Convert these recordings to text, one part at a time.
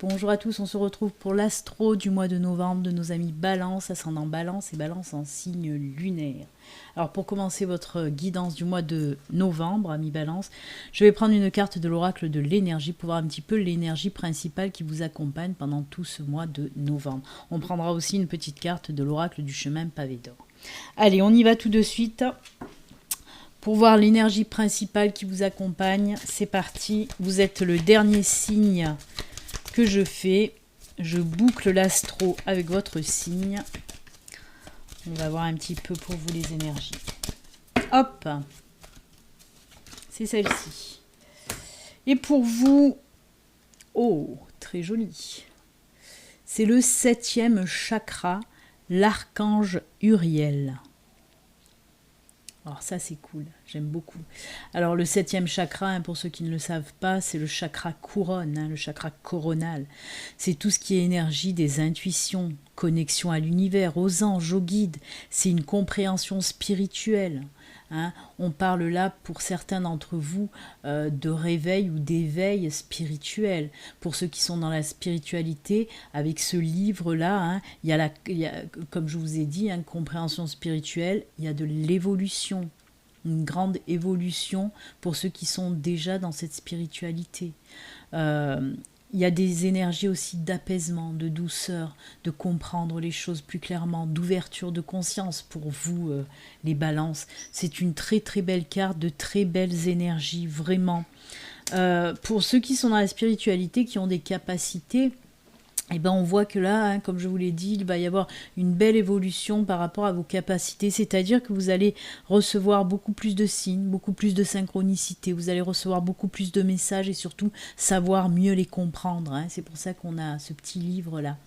bonjour à tous, on se retrouve pour l'astro du mois de novembre de nos amis Balance, ascendant Balance et Balance en signe lunaire. Alors pour commencer votre guidance du mois de novembre, amis Balance, je vais prendre une carte de l'oracle de l'énergie pour voir un petit peu l'énergie principale qui vous accompagne pendant tout ce mois de novembre. On prendra aussi une petite carte de l'oracle du chemin pavé d'or. Allez, on y va tout de suite. Pour voir l'énergie principale qui vous accompagne, c'est parti. Vous êtes le dernier signe que je fais. Je boucle l'astro avec votre signe. On va voir un petit peu pour vous les énergies. Hop, c'est celle-ci. Et pour vous, oh, très joli. C'est le 7e chakra, l'archange Uriel. Alors ça c'est cool, j'aime beaucoup. Alors le 7e chakra, pour ceux qui ne le savent pas, c'est le chakra couronne, le chakra coronal. C'est tout ce qui est énergie des intuitions, connexion à l'univers, aux anges, aux guides. C'est une compréhension spirituelle. On parle là pour certains d'entre vous de réveil ou d'éveil spirituel. Pour ceux qui sont dans la spiritualité, avec ce livre-là, il y a comme je vous ai dit, compréhension spirituelle, il y a de l'évolution, une grande évolution pour ceux qui sont déjà dans cette spiritualité. Il y a des énergies aussi d'apaisement, de douceur, de comprendre les choses plus clairement, d'ouverture de conscience pour vous, les balances. C'est une très très belle carte, de très belles énergies, vraiment. Pour ceux qui sont dans la spiritualité, qui ont des capacités, et on voit que là, comme je vous l'ai dit, il va y avoir une belle évolution par rapport à vos capacités, c'est-à-dire que vous allez recevoir beaucoup plus de signes, beaucoup plus de synchronicité, vous allez recevoir beaucoup plus de messages et surtout savoir mieux les comprendre. C'est pour ça qu'on a ce petit livre-là.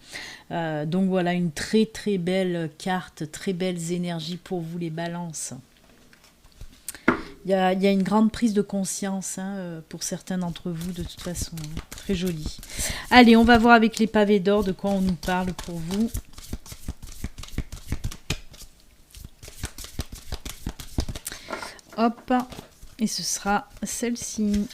Donc voilà, une très très belle carte, très belles énergies pour vous les balances. Il y a une grande prise de conscience pour certains d'entre vous, de toute façon. Très joli. Allez, on va voir avec les pavés d'or de quoi on nous parle pour vous. Hop, et ce sera celle-ci.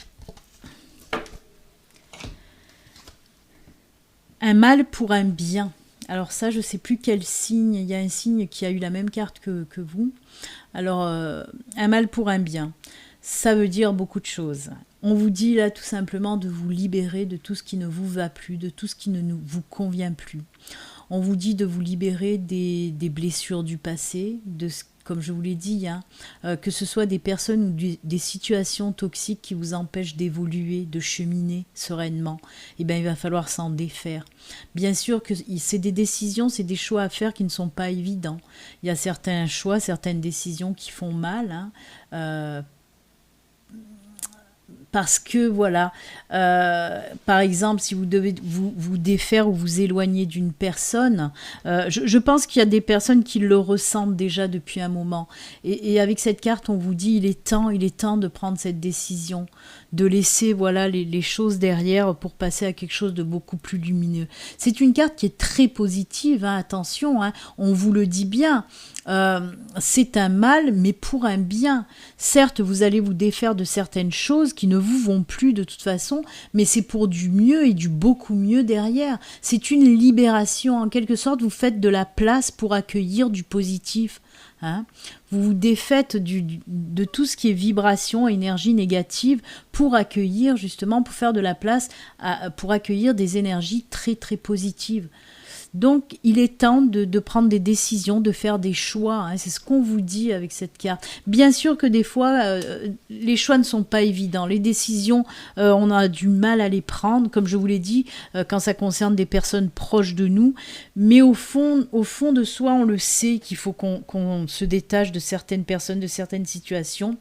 Un mal pour un bien. Alors ça, je ne sais plus quel signe. Il y a un signe qui a eu la même carte que vous. Alors, un mal pour un bien, ça veut dire beaucoup de choses. On vous dit là tout simplement de vous libérer de tout ce qui ne vous va plus, de tout ce qui ne vous convient plus. On vous dit de vous libérer des blessures du passé, comme je vous l'ai dit, que ce soit des personnes ou des situations toxiques qui vous empêchent d'évoluer, de cheminer sereinement. Il va falloir s'en défaire. Bien sûr que c'est des décisions, c'est des choix à faire qui ne sont pas évidents. Il y a certains choix, certaines décisions qui font mal, parce que voilà, par exemple, si vous devez vous défaire ou vous éloigner d'une personne, je pense qu'il y a des personnes qui le ressentent déjà depuis un moment. Et avec cette carte, on vous dit il est temps de prendre cette décision, de laisser voilà les choses derrière pour passer à quelque chose de beaucoup plus lumineux. C'est une carte qui est très positive, attention, on vous le dit bien. C'est un mal, mais pour un bien. Certes, vous allez vous défaire de certaines choses qui ne vous vont plus de toute façon, mais c'est pour du mieux et du beaucoup mieux derrière. C'est une libération, en quelque sorte, vous faites de la place pour accueillir du positif. Vous vous défaites de tout ce qui est vibration, énergie négative pour accueillir, justement, pour faire de la place, pour accueillir des énergies très très positives. Donc, il est temps de prendre des décisions, de faire des choix. C'est ce qu'on vous dit avec cette carte. Bien sûr que des fois, les choix ne sont pas évidents. Les décisions, on a du mal à les prendre, comme je vous l'ai dit, quand ça concerne des personnes proches de nous. Mais au fond de soi, on le sait qu'il faut qu'on se détache de certaines personnes, de certaines situations.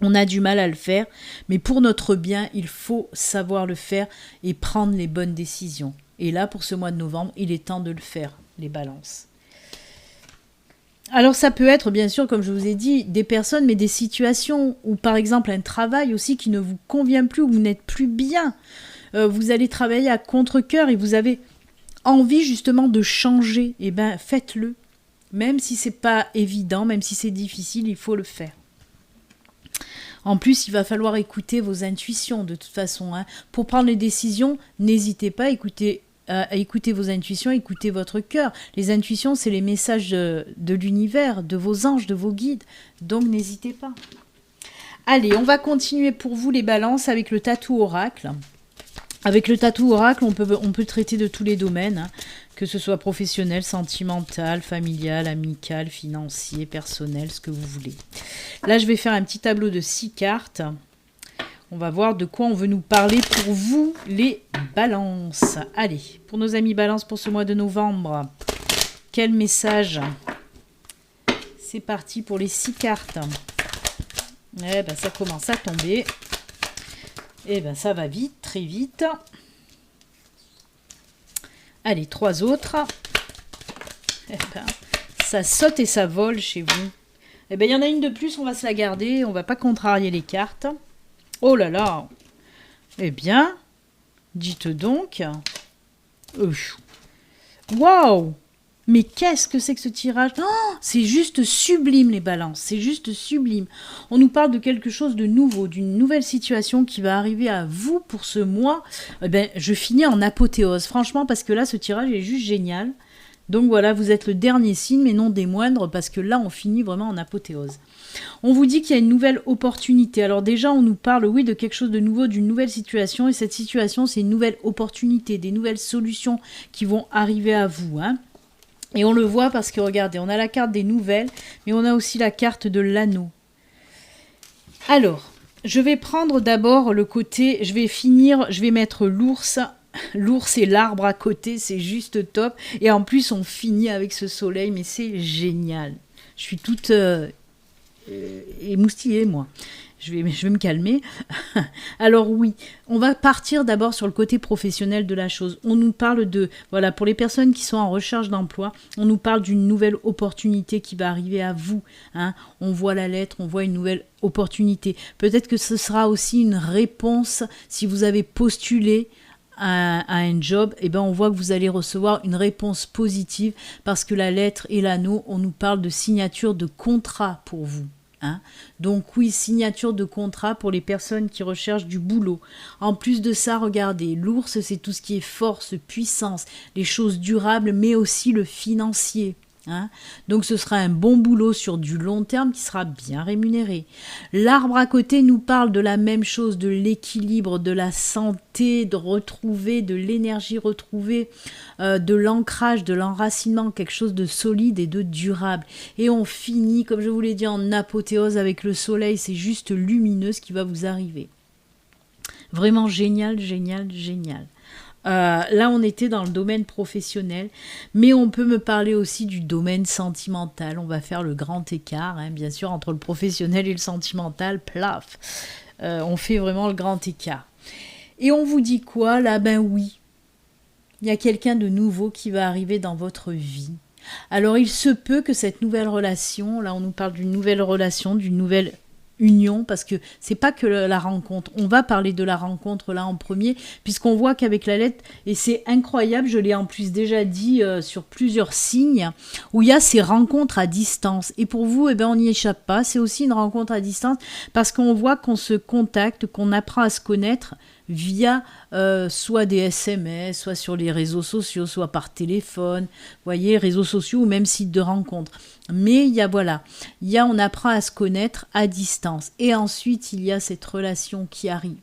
On a du mal à le faire, mais pour notre bien, il faut savoir le faire et prendre les bonnes décisions. Et là, pour ce mois de novembre, il est temps de le faire, les balances. Alors ça peut être, bien sûr, comme je vous ai dit, des personnes, mais des situations, ou par exemple un travail aussi qui ne vous convient plus, où vous n'êtes plus bien. Vous allez travailler à contre-cœur et vous avez envie justement de changer. Eh bien, faites-le. Même si c'est pas évident, même si c'est difficile, il faut le faire. En plus, il va falloir écouter vos intuitions de toute façon. Hein. Pour prendre les décisions, n'hésitez pas à écouter vos intuitions, écouter votre cœur. Les intuitions, c'est les messages de l'univers, de vos anges, de vos guides. Donc, n'hésitez pas. Allez, on va continuer pour vous les balances avec le tatou oracle. Avec le tatou oracle, on peut traiter de tous les domaines, hein, que ce soit professionnel, sentimental, familial, amical, financier, personnel, ce que vous voulez. Là, je vais faire un petit tableau de 6 cartes. On va voir de quoi on veut nous parler pour vous, les balances. Allez, pour nos amis balances pour ce mois de novembre, quel message? C'est parti pour les 6 cartes. Eh ben, ça commence à tomber. Eh bien, ça va vite, très vite. Allez, 3 autres. Eh ben, ça saute et ça vole chez vous. Eh bien, il y en a une de plus, on va se la garder. On va pas contrarier les cartes. Oh là là. Eh bien, dites donc. Waouh! Mais qu'est-ce que c'est que ce tirage? Oh, c'est juste sublime les balances, c'est juste sublime. On nous parle de quelque chose de nouveau, d'une nouvelle situation qui va arriver à vous pour ce mois. Eh ben, je finis en apothéose, franchement, parce que là, ce tirage est juste génial. Donc voilà, vous êtes le dernier signe, mais non des moindres, parce que là, on finit vraiment en apothéose. On vous dit qu'il y a une nouvelle opportunité. Alors déjà, on nous parle, oui, de quelque chose de nouveau, d'une nouvelle situation, et cette situation, c'est une nouvelle opportunité, des nouvelles solutions qui vont arriver à vous, hein. Et on le voit parce que, regardez, on a la carte des nouvelles, mais on a aussi la carte de l'anneau. Alors, je vais prendre d'abord le côté, je vais mettre l'ours. L'ours et l'arbre à côté, c'est juste top. Et en plus, on finit avec ce soleil, mais c'est génial. Je suis toute émoustillée, moi. Je vais me calmer. Alors oui, on va partir d'abord sur le côté professionnel de la chose. On nous parle de, voilà, pour les personnes qui sont en recherche d'emploi, on nous parle d'une nouvelle opportunité qui va arriver à vous. Hein. On voit la lettre, on voit une nouvelle opportunité. Peut-être que ce sera aussi une réponse si vous avez postulé à un job, et ben on voit que vous allez recevoir une réponse positive parce que la lettre et l'anneau, on nous parle de signature de contrat pour vous. Hein. Donc oui, signature de contrat pour les personnes qui recherchent du boulot. En plus de ça, regardez, l'ours, c'est tout ce qui est force, puissance, les choses durables, mais aussi le financier. Hein. Donc ce sera un bon boulot sur du long terme qui sera bien rémunéré. L'arbre à côté nous parle de la même chose, de l'équilibre, de la santé, de retrouver, de l'énergie retrouvée, de l'ancrage, de l'enracinement, quelque chose de solide et de durable. Et on finit, comme je vous l'ai dit, en apothéose avec le soleil, c'est juste lumineux ce qui va vous arriver. Vraiment génial, génial, génial. Là, on était dans le domaine professionnel, mais on peut me parler aussi du domaine sentimental. On va faire le grand écart, hein, bien sûr, entre le professionnel et le sentimental, plaf. On fait vraiment le grand écart. Et on vous dit quoi, là? Ben oui, il y a quelqu'un de nouveau qui va arriver dans votre vie. Alors, il se peut que cette nouvelle relation, là, on nous parle d'une nouvelle relation, d'une nouvelle union, parce que c'est pas que la rencontre, on va parler de la rencontre là en premier, puisqu'on voit qu'avec la lettre, et c'est incroyable, je l'ai en plus déjà dit sur plusieurs signes, où il y a ces rencontres à distance, et pour vous, eh ben, on n'y échappe pas, c'est aussi une rencontre à distance, parce qu'on voit qu'on se contacte, qu'on apprend à se connaître via soit des SMS, soit sur les réseaux sociaux, soit par téléphone, vous voyez, réseaux sociaux ou même sites de rencontres. Mais on apprend à se connaître à distance. Et ensuite, il y a cette relation qui arrive.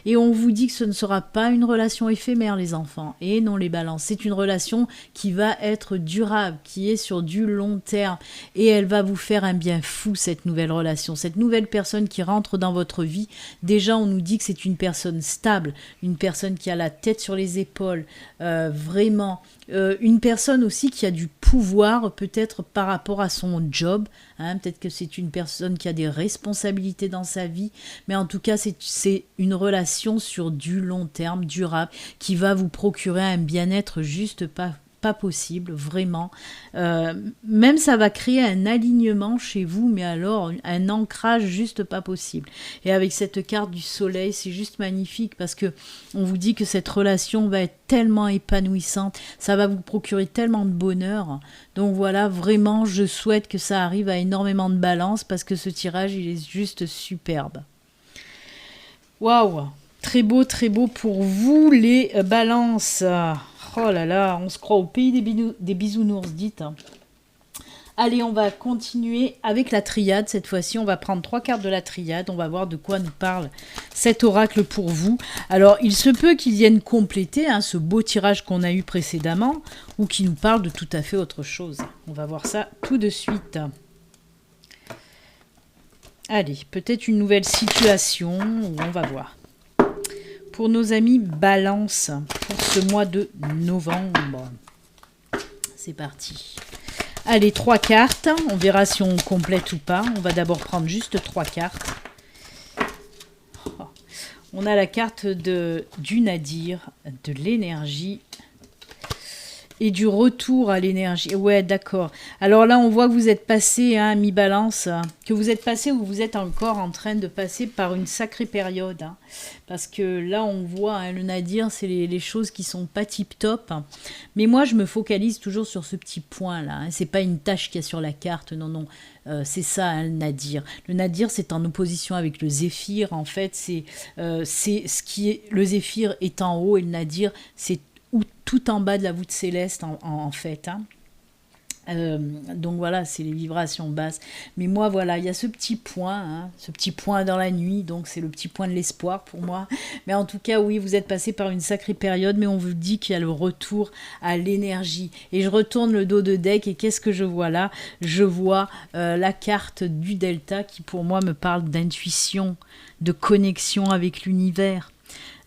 Et on vous dit que ce ne sera pas une relation éphémère, les enfants. Et non, les balances. C'est une relation qui va être durable, qui est sur du long terme. Et elle va vous faire un bien fou, cette nouvelle relation. Cette nouvelle personne qui rentre dans votre vie. Déjà, on nous dit que c'est une personne stable, une personne qui a la tête sur les épaules, vraiment. Une personne aussi qui a du pouvoir, peut-être par rapport à son job. Hein, peut-être que c'est une personne qui a des responsabilités dans sa vie. Mais en tout cas, c'est une relation sur du long terme, durable, qui va vous procurer un bien-être juste pas possible, vraiment. Même ça va créer un alignement chez vous, mais alors un ancrage juste pas possible. Et avec cette carte du soleil, c'est juste magnifique parce que on vous dit que cette relation va être tellement épanouissante, ça va vous procurer tellement de bonheur. Donc voilà, vraiment, je souhaite que ça arrive à énormément de balance parce que ce tirage, il est juste superbe. Waouh, très beau pour vous les balances. Oh là là, on se croit au pays des bisounours, dites. Allez, on va continuer avec la triade. Cette fois-ci, on va prendre 3 cartes de la triade. On va voir de quoi nous parle cet oracle pour vous. Alors, il se peut qu'ils viennent compléter ce beau tirage qu'on a eu précédemment ou qu'ils nous parlent de tout à fait autre chose. On va voir ça tout de suite. Allez, peut-être une nouvelle situation. On va voir. Pour nos amis Balance, pour ce mois de novembre. C'est parti. Allez, 3 cartes. On verra si on complète ou pas. On va d'abord prendre juste 3 cartes. On a la carte du Nadir, de l'énergie et du retour à l'énergie. Ouais, d'accord. Alors là, on voit que vous êtes passé, mi-balance, que vous êtes passé ou vous êtes encore en train de passer par une sacrée période. Parce que là, on voit, le Nadir, c'est les choses qui sont pas tip-top. Mais moi, je me focalise toujours sur ce petit point-là. C'est pas une tâche qu'il y a sur la carte, non, non. C'est ça, le Nadir. Le Nadir, c'est en opposition avec le Zéphyr. En fait, c'est ce qui est... Le Zéphyr est en haut et le Nadir, c'est tout en bas de la voûte céleste en fait. Donc voilà, c'est les vibrations basses. Mais moi, voilà, il y a ce petit point dans la nuit, donc c'est le petit point de l'espoir pour moi. Mais en tout cas, oui, vous êtes passé par une sacrée période, mais on vous dit qu'il y a le retour à l'énergie. Et je retourne le dos de deck, et qu'est-ce que je vois là? Je vois la carte du Delta qui pour moi me parle d'intuition, de connexion avec l'univers.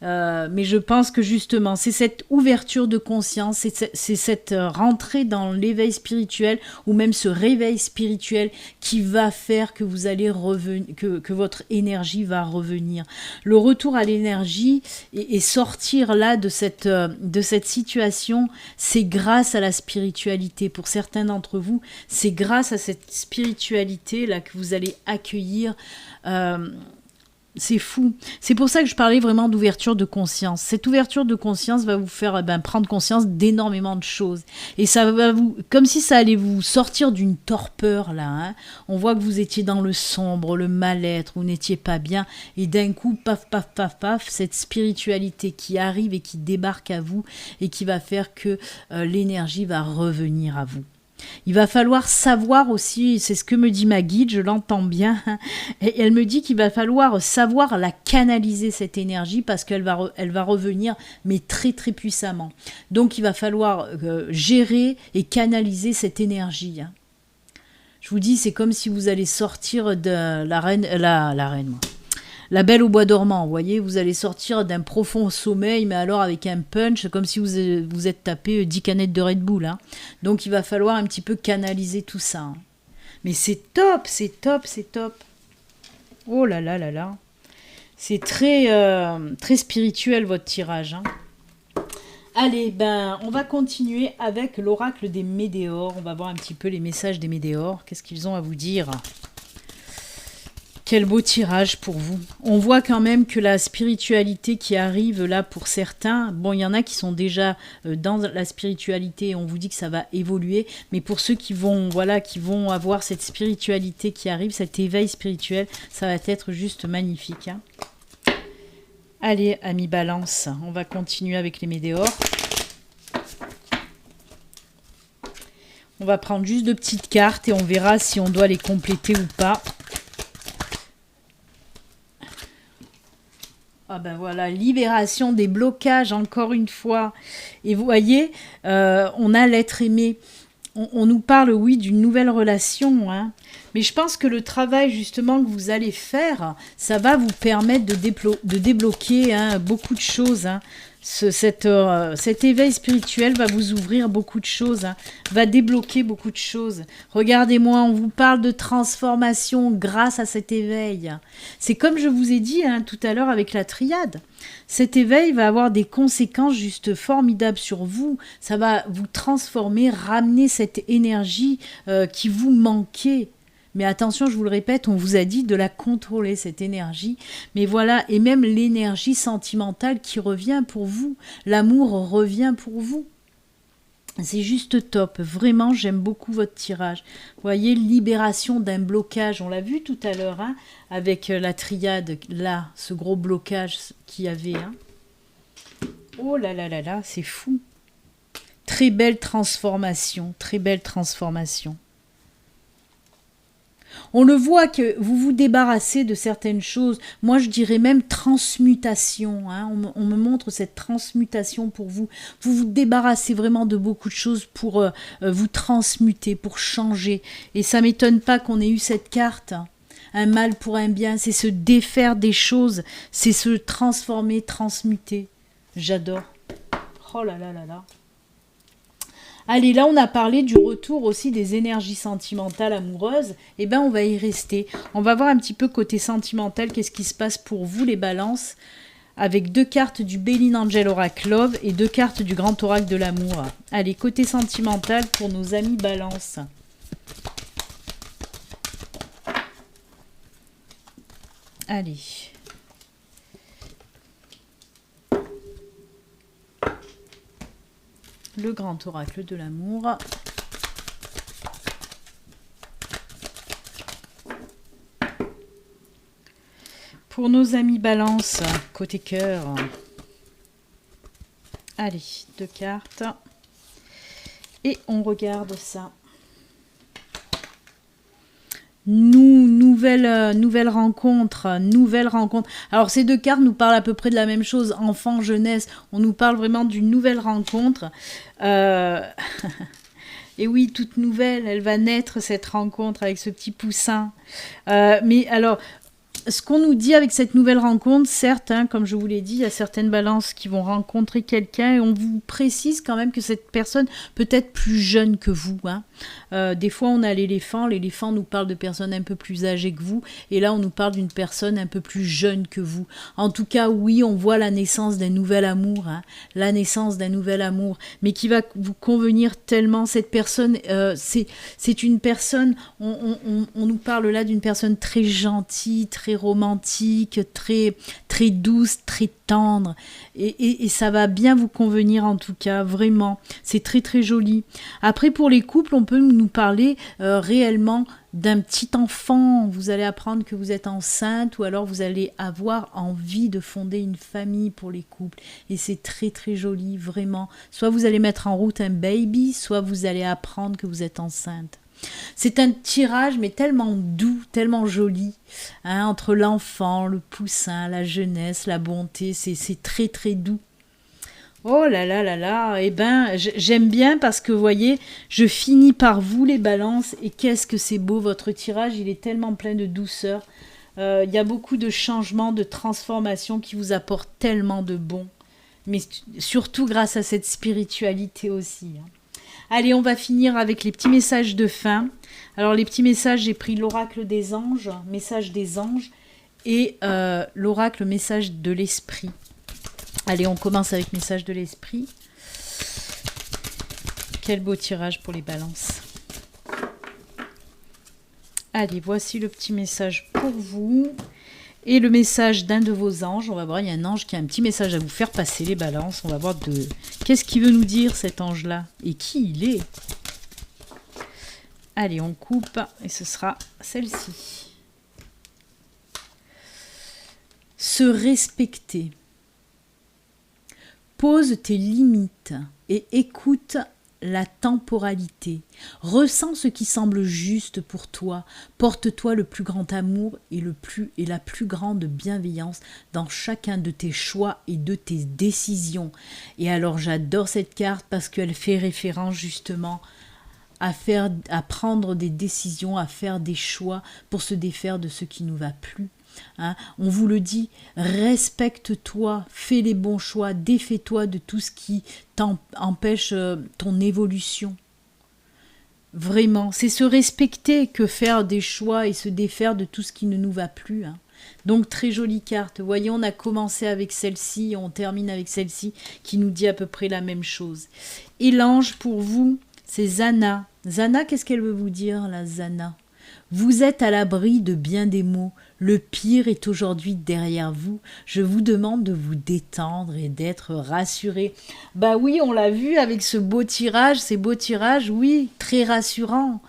Mais je pense que justement, c'est cette ouverture de conscience, c'est cette rentrée dans l'éveil spirituel ou même ce réveil spirituel qui va faire que vous allez revenir, que votre énergie va revenir. Le retour à l'énergie et sortir là de cette situation, c'est grâce à la spiritualité. Pour certains d'entre vous, c'est grâce à cette spiritualité là que vous allez accueillir. C'est fou. C'est pour ça que je parlais vraiment d'ouverture de conscience. Cette ouverture de conscience va vous faire prendre conscience d'énormément de choses. Et ça va vous, comme si ça allait vous sortir d'une torpeur là. On voit que vous étiez dans le sombre, le mal-être, vous n'étiez pas bien. Et d'un coup, paf, paf, paf, paf, cette spiritualité qui arrive et qui débarque à vous et qui va faire que l'énergie va revenir à vous. Il va falloir savoir aussi, c'est ce que me dit ma guide, je l'entends bien, et elle me dit qu'il va falloir savoir la canaliser cette énergie parce qu'elle va revenir, mais très très puissamment. Donc il va falloir gérer et canaliser cette énergie. Je vous dis, c'est comme si vous allez sortir de la reine, moi. La Belle au bois dormant, vous voyez, vous allez sortir d'un profond sommeil, mais alors avec un punch, comme si vous êtes tapé 10 canettes de Red Bull. Donc il va falloir un petit peu canaliser tout ça. Mais c'est top, c'est top, c'est top. Oh là là là là. C'est très, très spirituel votre tirage. Allez, on va continuer avec l'oracle des météores. On va voir un petit peu les messages des météores. Qu'est-ce qu'ils ont à vous dire ? Quel beau tirage pour vous. On voit quand même que la spiritualité qui arrive là pour certains, bon, il y en a qui sont déjà dans la spiritualité, on vous dit que ça va évoluer, mais pour ceux qui vont avoir cette spiritualité qui arrive, cet éveil spirituel, ça va être juste magnifique. Allez, amis Balance, on va continuer avec les météores. On va prendre juste 2 petites cartes et on verra si on doit les compléter ou pas. Ah ben voilà, libération des blocages encore une fois. Et vous voyez, on a l'être aimé. On nous parle, oui, d'une nouvelle relation. Mais je pense que le travail justement que vous allez faire, ça va vous permettre de débloquer beaucoup de choses. Cet éveil spirituel va vous ouvrir beaucoup de choses, va débloquer beaucoup de choses. Regardez-moi, on vous parle de transformation grâce à cet éveil. C'est comme je vous ai dit tout à l'heure avec la triade. Cet éveil va avoir des conséquences juste formidables sur vous. Ça va vous transformer, ramener cette énergie qui vous manquait. Mais attention, je vous le répète, on vous a dit de la contrôler, cette énergie. Mais voilà, et même l'énergie sentimentale qui revient pour vous. L'amour revient pour vous. C'est juste top, vraiment j'aime beaucoup votre tirage. Vous voyez, libération d'un blocage, on l'a vu tout à l'heure, hein, avec la triade, là, ce gros blocage qu'il y avait. Hein. Oh là là là là, c'est fou. Très belle transformation, très belle transformation. On le voit que vous vous débarrassez de certaines choses. Moi, je dirais même transmutation. Hein. On me montre cette transmutation pour vous. Vous vous débarrassez vraiment de beaucoup de choses pour vous transmuter, pour changer. Et ça ne m'étonne pas qu'on ait eu cette carte. Un mal pour un bien, c'est se défaire des choses. C'est se transformer, transmuter. J'adore. Oh là là là là. Allez, là, on a parlé du retour aussi des énergies sentimentales amoureuses. Eh bien, on va y rester. On va voir un petit peu côté sentimental, qu'est-ce qui se passe pour vous, les balances, avec 2 cartes du Béline Angel Oracle Love et 2 cartes du Grand Oracle de l'amour. Allez, côté sentimental pour nos amis balances. Allez. Le grand oracle de l'amour. Pour nos amis balance, côté cœur. Allez, 2 cartes. Et on regarde ça. Nouvelle rencontre. Alors ces 2 cartes nous parlent à peu près de la même chose, enfant, jeunesse, on nous parle vraiment d'une nouvelle rencontre. Et oui, toute nouvelle, elle va naître cette rencontre avec ce petit poussin. Mais alors, ce qu'on nous dit avec cette nouvelle rencontre, certes, hein, comme je vous l'ai dit, il y a certaines balances qui vont rencontrer quelqu'un et on vous précise quand même que cette personne peut être plus jeune que vous. Hein. Des fois, on a l'éléphant nous parle de personnes un peu plus âgées que vous et là, on nous parle d'une personne un peu plus jeune que vous. En tout cas, oui, on voit la naissance d'un nouvel amour, hein, la naissance d'un nouvel amour, mais qui va vous convenir tellement. Cette personne, c'est une personne, on nous parle là d'une personne très gentille, très romantique, très, très douce, très tendre. Et ça va bien vous convenir en tout cas, vraiment. C'est très très joli. Après, pour les couples, on peut nous parler réellement d'un petit enfant. Vous allez apprendre que vous êtes enceinte ou alors vous allez avoir envie de fonder une famille pour les couples. Et c'est très très joli, vraiment. Soit vous allez mettre en route un baby, soit vous allez apprendre que vous êtes enceinte. C'est un tirage mais tellement doux, tellement joli, hein, entre l'enfant, le poussin, la jeunesse, la bonté, c'est très très doux. Oh là là là là, eh ben j'aime bien parce que vous voyez, je finis par vous les balances et qu'est-ce que c'est beau votre tirage, il est tellement plein de douceur. Il y a beaucoup de changements, de transformations qui vous apportent tellement de bon, mais surtout grâce à cette spiritualité aussi. Hein. Allez, on va finir avec les petits messages de fin. Alors, les petits messages, j'ai pris l'oracle des anges, message des anges, et l'oracle message de l'esprit. Allez, on commence avec message de l'esprit. Quel beau tirage pour les balances. Allez, voici le petit message pour vous. Et le message d'un de vos anges. On va voir, il y a un ange qui a un petit message à vous faire passer, les balances. On va voir qu'est-ce qu'il veut nous dire, cet ange-là. Et qui il est. Allez, on coupe. Et ce sera celle-ci. Se respecter. Pose tes limites et écoute la temporalité. Ressens ce qui semble juste pour toi. Porte-toi le plus grand amour et la plus grande bienveillance dans chacun de tes choix et de tes décisions. Et alors j'adore cette carte parce qu'elle fait référence justement à prendre des décisions, à faire des choix pour se défaire de ce qui ne nous va plus. Hein, on vous le dit, respecte-toi, fais les bons choix, défais-toi de tout ce qui empêche ton évolution. Vraiment, c'est se respecter que faire des choix et se défaire de tout ce qui ne nous va plus. Hein. Donc très jolie carte. Vous voyez, on a commencé avec celle-ci, on termine avec celle-ci qui nous dit à peu près la même chose. Et l'ange pour vous, c'est Zana. Zana, qu'est-ce qu'elle veut vous dire, la Zana ? Vous êtes à l'abri de bien des maux. Le pire est aujourd'hui derrière vous. Je vous demande de vous détendre et d'être rassuré. Bah oui, on l'a vu avec ce beau tirage, ces beaux tirages, oui, très rassurants.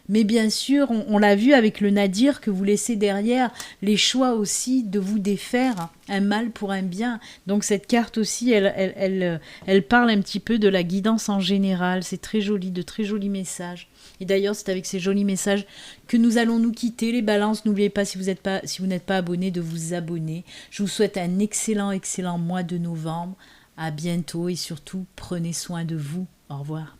Mais bien sûr, on l'a vu avec le nadir que vous laissez derrière, les choix aussi de vous défaire, un mal pour un bien. Donc cette carte aussi, elle parle un petit peu de la guidance en général. C'est très joli, de très jolis messages. Et d'ailleurs, c'est avec ces jolis messages que nous allons nous quitter. Les balances, n'oubliez pas, si vous n'êtes pas abonné, de vous abonner. Je vous souhaite un excellent mois de novembre. À bientôt et surtout, prenez soin de vous. Au revoir.